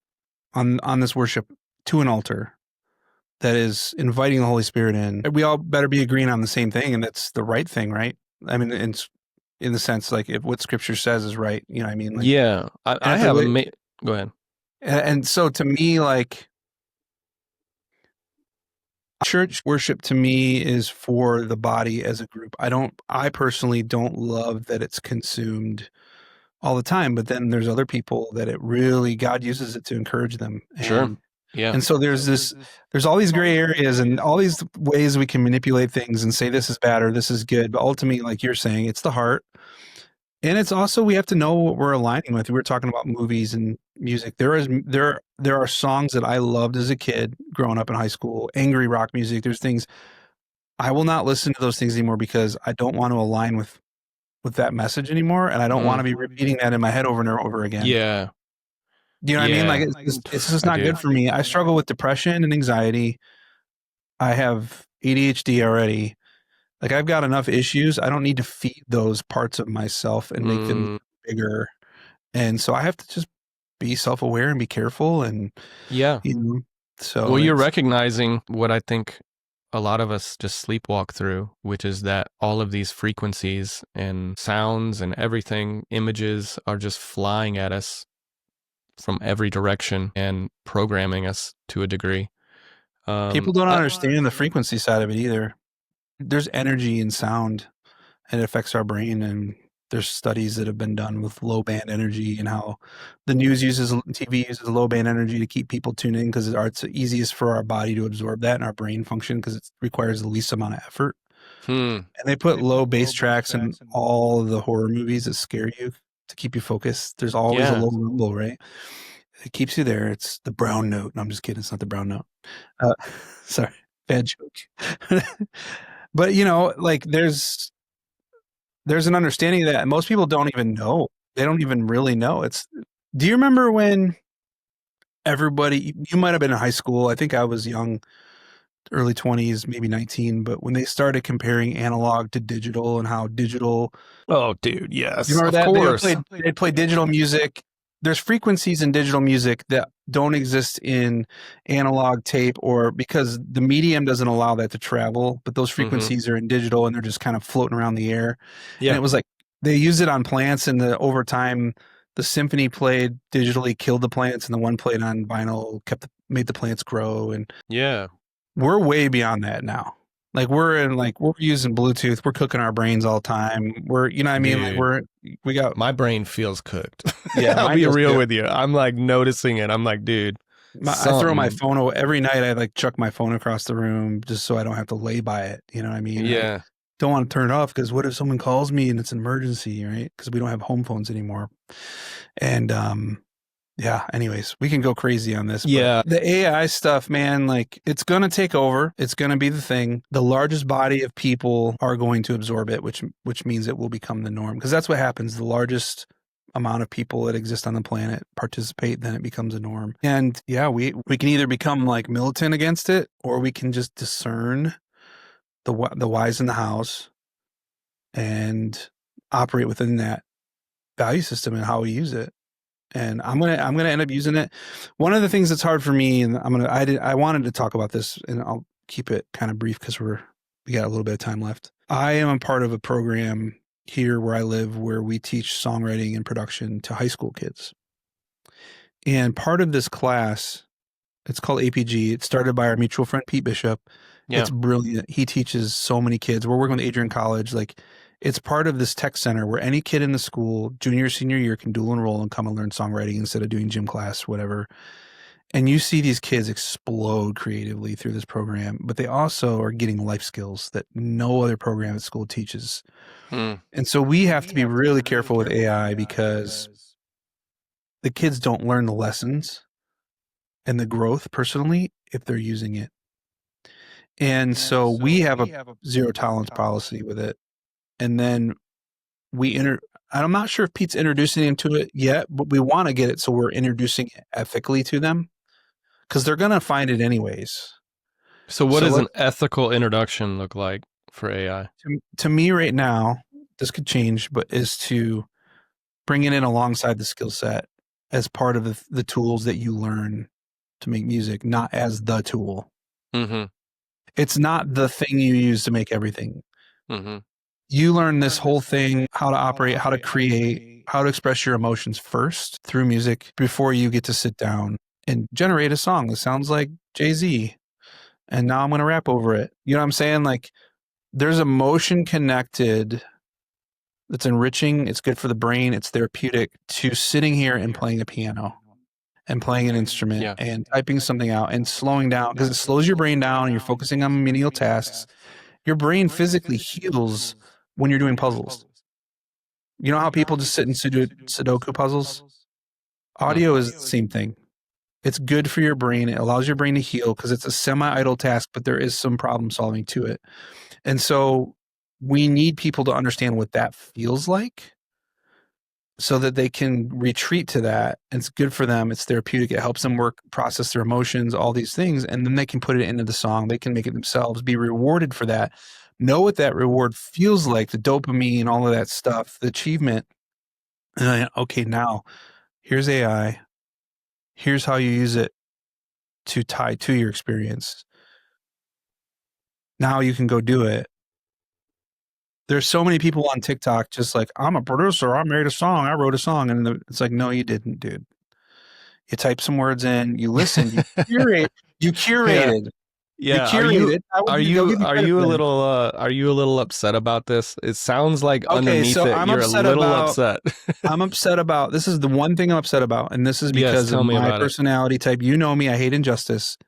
on this worship to an altar that is inviting the Holy Spirit in, we all better be agreeing on the same thing, and that's the right thing, right? I mean, in the sense, like, if what scripture says is right, you know what I mean? Like, yeah. I have go ahead. And so to me, like, church worship to me is for the body as a group. I personally don't love that it's consumed all the time, but then there's other people that God uses it to encourage them. Sure. Yeah. And so there's all these gray areas and all these ways we can manipulate things and say this is bad or this is good. But ultimately, like you're saying, it's the heart. And it's also, we have to know what we're aligning with. We were talking about movies and music. There are songs that I loved as a kid growing up in high school, angry rock music. There's things I will not listen to those things anymore because I don't want to align with that message anymore. And I don't want to be repeating that in my head over and over again. Yeah. You know what I mean? Like, it's just not good for me. I struggle with depression and anxiety. I have ADHD already. Like, I've got enough issues. I don't need to feed those parts of myself and make them bigger. And so I have to just be self-aware and be careful. And so. Well, you're recognizing what I think a lot of us just sleepwalk through, which is that all of these frequencies and sounds and everything, images are just flying at us from every direction and programming us to a degree. People don't understand the frequency side of it either. There's energy in sound and it affects our brain, and there's studies that have been done with low band energy and how the TV uses low band energy to keep people tuned in because it's the easiest for our body to absorb that and our brain function because it requires the least amount of effort. And they put low bass tracks in all the horror movies that scare you to keep you focused. There's always a low rumble, right? It keeps you there. It's the brown note. No, I'm just kidding. It's not the brown note. Sorry, bad joke. But like there's an understanding that most people don't even know They don't even really know. Do you remember when everybody, you might have been in high school. I think I was young, early 20s, maybe 19, but when they started comparing analog to digital and how digital, Oh, dude, yes, you remember of that? course. They'd play digital music. There's frequencies in digital music that don't exist in analog tape, or because the medium doesn't allow that to travel, but those frequencies are in digital and they're just kind of floating around the air. Yeah. And it was like they used it on plants, and over time the symphony played digitally killed the plants, and the one played on vinyl made the plants grow. And Yeah. we're way beyond that now. Like we're using Bluetooth. We're cooking our brains all the time. You know what I mean? Dude. Like we got My brain feels cooked. Yeah, I'll mine be does real too. with you. I'm like noticing it. I'm like, dude, I throw my phone away every night. I like chuck my phone across the room just so I don't have to lay by it. You know what I mean? Yeah. I don't want to turn it off because what if someone calls me and it's an emergency, right? Because we don't have home phones anymore. And yeah, anyways, we can go crazy on this. Yeah. But the AI stuff, man, like it's going to take over. It's going to be the thing. The largest body of people are going to absorb it, which means it will become the norm, because that's what happens. The largest amount of people that exist on the planet participate, then it becomes a norm. And yeah, we can either become like militant against it, or we can just discern the whys in the house and operate within that value system and how we use it. And I'm gonna end up using it. One of the things that's hard for me, and I wanted to talk about this, and I'll keep it kind of brief because we got a little bit of time left. I am a part of a program here where I live where we teach songwriting and production to high school kids. And part of this class, it's called APG. It's started by our mutual friend Pete Bishop. Yeah. It's brilliant. He teaches so many kids. We're working with Adrian College. Like, it's part of this tech center where any kid in the school, junior, senior year, can dual enroll and come and learn songwriting instead of doing gym class, whatever. And you see these kids explode creatively through this program, but they also are getting life skills that no other program at school teaches. And so we have to be really careful with AI because the kids don't learn the lessons and the growth personally if they're using it. And so we have a zero tolerance policy with it. And then I'm not sure if Pete's introducing them to it yet, but we want to get it so we're introducing it ethically to them, because they're going to find it anyways. So what does an ethical introduction look like for AI? To me right now, this could change, but is to bring it in alongside the skill set as part of the tools that you learn to make music, not as the tool. Mm-hmm. It's not the thing you use to make everything. Mm-hmm. You learn this whole thing, how to operate, how to create, how to express your emotions first through music before you get to sit down and generate a song that sounds like Jay-Z. And now I'm going to rap over it. You know what I'm saying? Like, there's emotion connected that's enriching. It's good for the brain. It's therapeutic to sitting here and playing a piano and playing an instrument and typing something out and slowing down, because it slows your brain down and you're focusing on menial tasks. Your brain physically heals when you're doing puzzles. You know how people just sit and do Sudoku puzzles? Audio is the same thing. It's good for your brain. It allows your brain to heal because it's a semi-idle task, but there is some problem solving to it. And so we need people to understand what that feels like so that they can retreat to that. It's good for them. It's therapeutic. It helps them process their emotions, all these things. And then they can put it into the song. They can make it themselves, be rewarded for that. Know what that reward feels like, the dopamine, all of that stuff, the achievement. And then, okay, now here's AI. Here's how you use it to tie to your experience. Now you can go do it. There's so many people on TikTok just like, I'm a producer. I made a song. I wrote a song. And it's like, no, you didn't, dude. You type some words in. You listened. You curated. Yeah. Are you a little upset about this? It sounds like underneath it, you're a little upset. I'm upset about, this is the one thing I'm upset about. And this is because of my personality type. You know me. I hate injustice.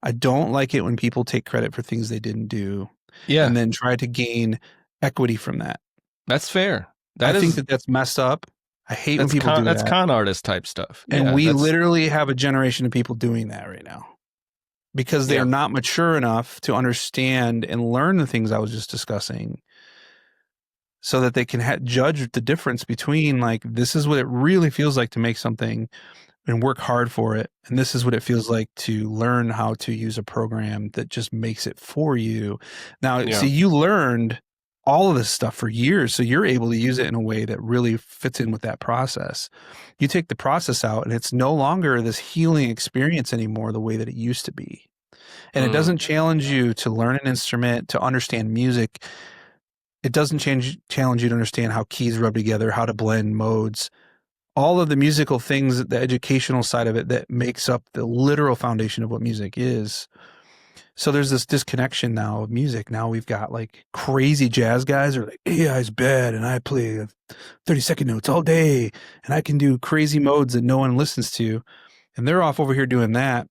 I don't like it when people take credit for things they didn't do. Yeah. And then try to gain equity from that. That's fair. I think that's messed up. I hate when people do that. That's con artist type stuff. And we literally have a generation of people doing that right now because they are not mature enough to understand and learn the things I was just discussing. so that they can judge the difference between like, this is what it really feels like to make something and work hard for it. And this is what it feels like to learn how to use a program that just makes it for you. Now, see, you learned all of this stuff for years, so you're able to use it in a way that really fits in with that process. You take the process out and it's no longer this healing experience anymore the way that it used to be. And it doesn't challenge you to learn an instrument, to understand music. It doesn't challenge you to understand how keys rub together, how to blend modes, all of the musical things, the educational side of it that makes up the literal foundation of what music is. So there's this disconnection now of music. Now we've got like crazy jazz guys are like, AI's bad and I play 30-second notes all day and I can do crazy modes that no one listens to. And they're off over here doing that.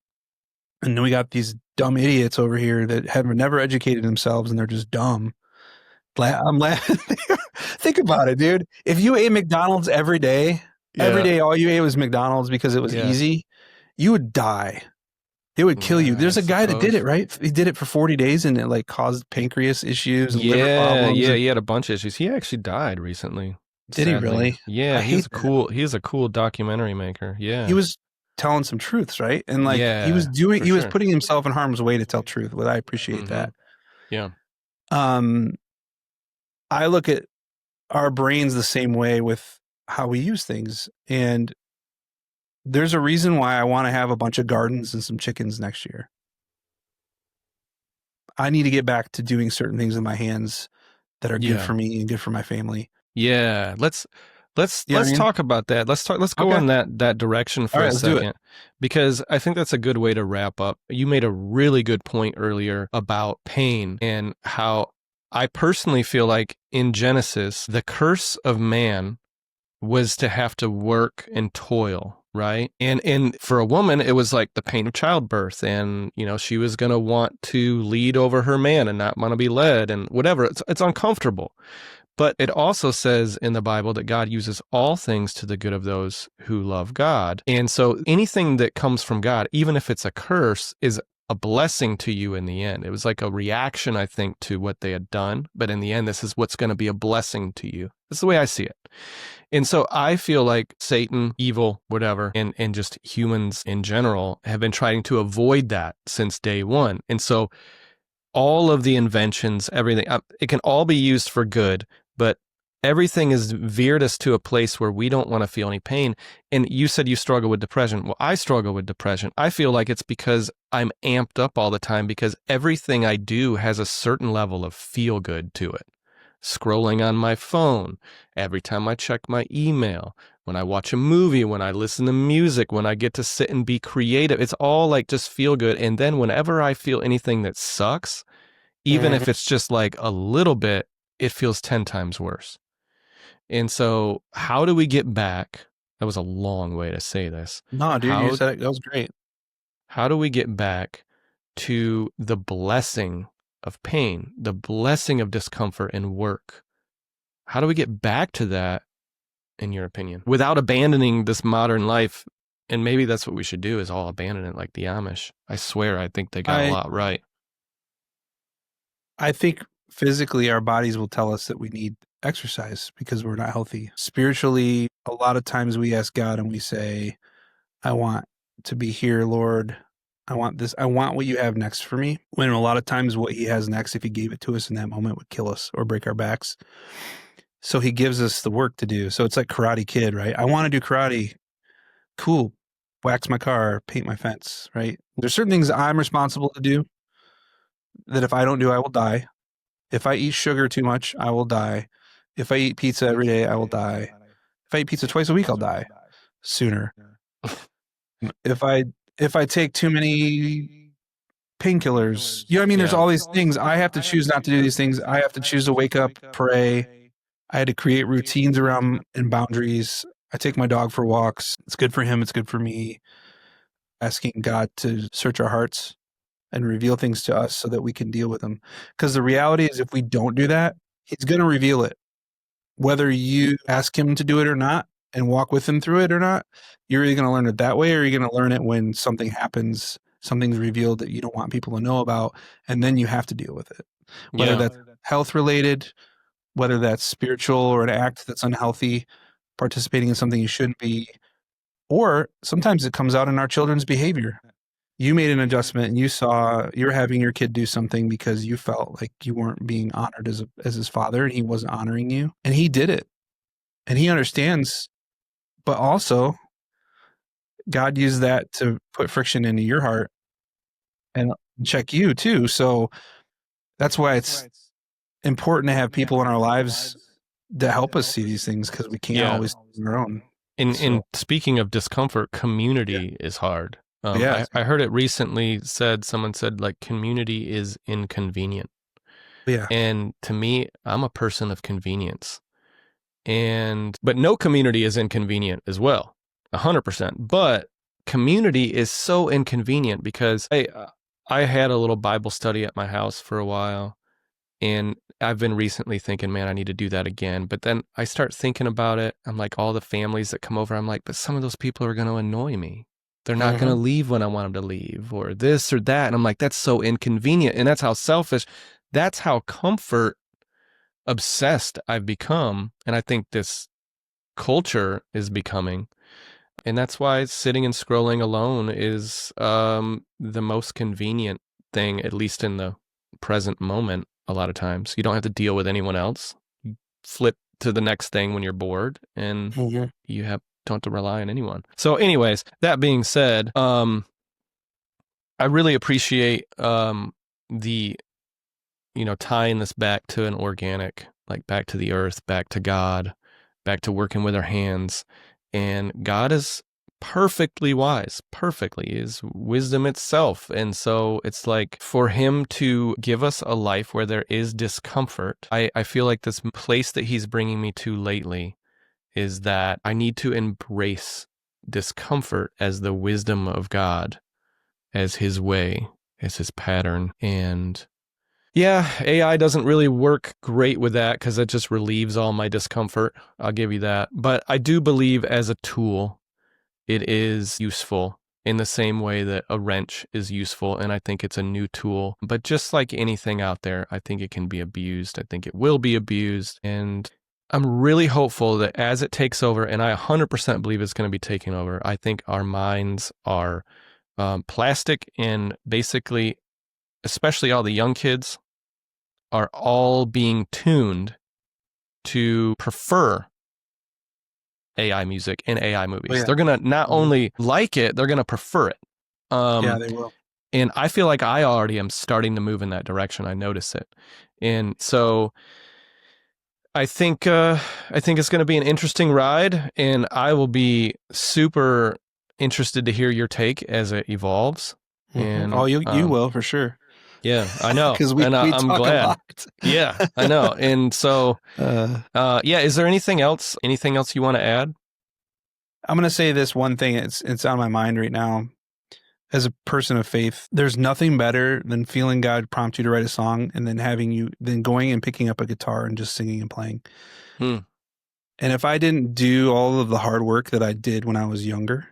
And then we got these dumb idiots over here that have never educated themselves and they're just dumb. I'm laughing. Think about it, dude. If you ate McDonald's every day, all you ate was McDonald's because it was easy, you would die. It would kill you. There's a guy that did it, right? He did it for 40 days and it like caused pancreas issues and liver problems. Yeah, he had a bunch of issues. He actually died recently. Did he really? Yeah, he's a cool documentary maker. Yeah. He was telling some truths, right? And like he was putting himself in harm's way to tell truth. Well, I appreciate that. Yeah. I look at our brains the same way with how we use things. And there's a reason why I want to have a bunch of gardens and some chickens next year. I need to get back to doing certain things with my hands that are good for me and good for my family. Yeah. Let's talk about that. Let's go on that direction for a second, because I think that's a good way to wrap up. You made a really good point earlier about pain and how I personally feel like in Genesis, the curse of man was to have to work and toil, right? And for a woman, it was like the pain of childbirth, and she was going to want to lead over her man and not want to be led and whatever. It's uncomfortable. But it also says in the Bible that God uses all things to the good of those who love God. And so anything that comes from God, even if it's a curse, is a blessing to you in the end. It was like a reaction, I think, to what they had done. But in the end, this is what's going to be a blessing to you. That's the way I see it. And so I feel like Satan, evil, whatever, and just humans in general have been trying to avoid that since day one. And so all of the inventions, everything, it can all be used for good, but everything has veered us to a place where we don't want to feel any pain. And you said you struggle with depression. Well, I struggle with depression. I feel like it's because I'm amped up all the time because everything I do has a certain level of feel good to it. Scrolling on my phone, every time I check my email, when I watch a movie, when I listen to music, when I get to sit and be creative, it's all like just feel good. And then whenever I feel anything that sucks, even if it's just like a little bit, it feels 10 times worse. And so how do we get back? That was a long way to say this. No, dude, you said it. That was great. How do we get back to the blessing of pain, the blessing of discomfort and work? How do we get back to that, in your opinion, without abandoning this modern life? And maybe that's what we should do, is all abandon it like the Amish. I swear, I think they got a lot right. I think physically our bodies will tell us that we need exercise because we're not healthy. Spiritually, a lot of times we ask God and we say, I want to be here, Lord. I want this. I want what you have next for me. When a lot of times what he has next, if he gave it to us in that moment, would kill us or break our backs. So he gives us the work to do. So it's like Karate Kid, right? I want to do karate. Cool. Wax my car, paint my fence, right? There's certain things I'm responsible to do that if I don't do, I will die. If I eat sugar too much, I will die. If I eat pizza every day, I will die. If I eat pizza twice a week, I'll die sooner. If I take too many painkillers, you know what I mean? There's all these things. I have to choose not to do these things. I have to choose to wake up, pray. I had to create routines around and boundaries. I take my dog for walks. It's good for him. It's good for me. Asking God to search our hearts and reveal things to us so that we can deal with them. Because the reality is if we don't do that, he's going to reveal it. Whether you ask him to do it or not and walk with him through it or not, you're either going to learn it that way or you're going to learn it when something happens, something's revealed that you don't want people to know about, and then you have to deal with it. Whether that's health related, whether that's spiritual or an act that's unhealthy, participating in something you shouldn't be, or sometimes it comes out in our children's behavior. You made an adjustment and you saw you're having your kid do something because you felt like you weren't being honored as his father and he wasn't honoring you. And he did it. And he understands, but also God used that to put friction into your heart and check you too. So that's why it's important to have people in our lives that help us see these things, because we can't always do it on our own. In speaking of discomfort, community is hard. I heard it recently someone said like community is inconvenient. Yeah. And to me, I'm a person of convenience. But no community is inconvenient as well, 100%. But community is so inconvenient because I had a little Bible study at my house for a while, and I've been recently thinking, man, I need to do that again. But then I start thinking about it. I'm like, all the families that come over, I'm like, but some of those people are going to annoy me. They're not going to leave when I want them to leave, or this or that. And I'm like, that's so inconvenient. And that's how selfish, that's how comfort obsessed I've become. And I think this culture is becoming. And that's why sitting and scrolling alone is the most convenient thing, at least in the present moment. A lot of times you don't have to deal with anyone else. You flip to the next thing when you're bored, and you don't have to rely on anyone. So anyways, that being said, I really appreciate the, tying this back to an organic, like back to the earth, back to God, back to working with our hands. And God is perfectly wise, perfectly, is wisdom itself. And so it's like for him to give us a life where there is discomfort, I feel like this place that he's bringing me to lately is that I need to embrace discomfort as the wisdom of God, as his way, as his pattern. And yeah, AI doesn't really work great with that because it just relieves all my discomfort. I'll give you that. But I do believe as a tool, it is useful in the same way that a wrench is useful. And I think it's a new tool. But just like anything out there, I think it can be abused. I think it will be abused. And I'm really hopeful that as it takes over, and I 100% believe it's going to be taking over, I think our minds are plastic, and basically, especially all the young kids, are all being tuned to prefer AI music and AI movies. Oh, yeah. They're going to not only like it, they're going to prefer it. Yeah, they will. And I feel like I already am starting to move in that direction. I notice it. And so I think it's going to be an interesting ride, and I will be super interested to hear your take as it evolves. And you will for sure. Yeah, I know. Because I'm talk glad. A lot. Yeah, I know. And so, is there anything else you want to add? I'm going to say this one thing. It's on my mind right now. As a person of faith, there's nothing better than feeling God prompt you to write a song and then going and picking up a guitar and just singing and playing. And if I didn't do all of the hard work that I did when I was younger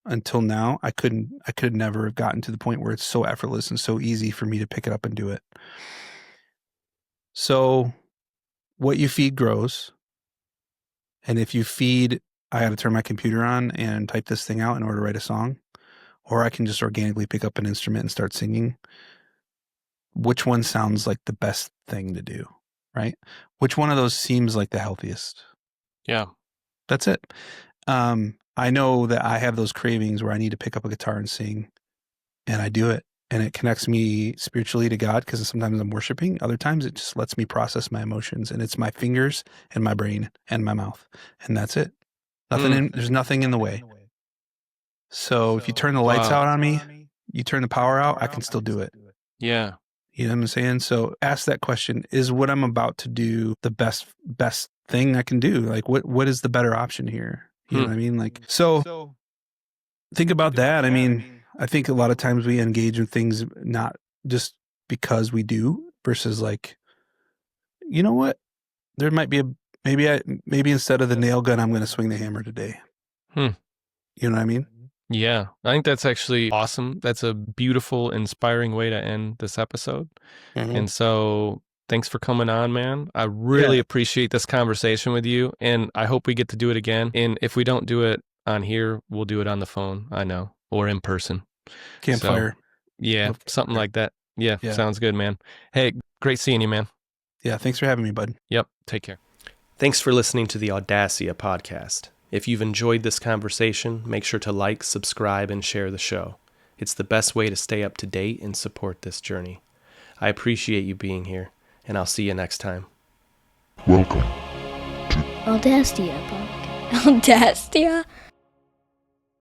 until now, I could never have gotten to the point where it's so effortless and so easy for me to pick it up and do it. So what you feed grows. And if you feed, I got to turn my computer on and type this thing out in order to write a song, or I can just organically pick up an instrument and start singing. Which one sounds like the best thing to do, right? Which one of those seems like the healthiest? Yeah. That's it. I know that I have those cravings where I need to pick up a guitar and sing, and I do it. And it connects me spiritually to God, because sometimes I'm worshiping. Other times it just lets me process my emotions, and it's my fingers and my brain and my mouth. And that's it. There's nothing in the way. So if you turn the lights out on me, you turn the power out, I can still do it. Yeah. You know what I'm saying? So ask that question. Is what I'm about to do the best thing I can do? Like what is the better option here? You know what I mean? Like, so think about that. I mean, I think a lot of times we engage in things not just because we do, versus like, you know what? There might be maybe instead of the nail gun, I'm going to swing the hammer today. You know what I mean? Yeah, I think that's actually awesome. That's a beautiful, inspiring way to end this episode. And so thanks for coming on, man. I really appreciate this conversation with you, and I hope we get to do it again. And if we don't do it on here, we'll do it on the phone, I know, or in person. Campfire. So, yeah, something like that. Yeah, sounds good, man. Hey, great seeing you, man. Yeah, thanks for having me, bud. Yep, take care. Thanks for listening to the Audacia podcast. If you've enjoyed this conversation, make sure to like, subscribe, and share the show. It's the best way to stay up to date and support this journey. I appreciate you being here, and I'll see you next time. Welcome. Audastia, Punk. Audastia?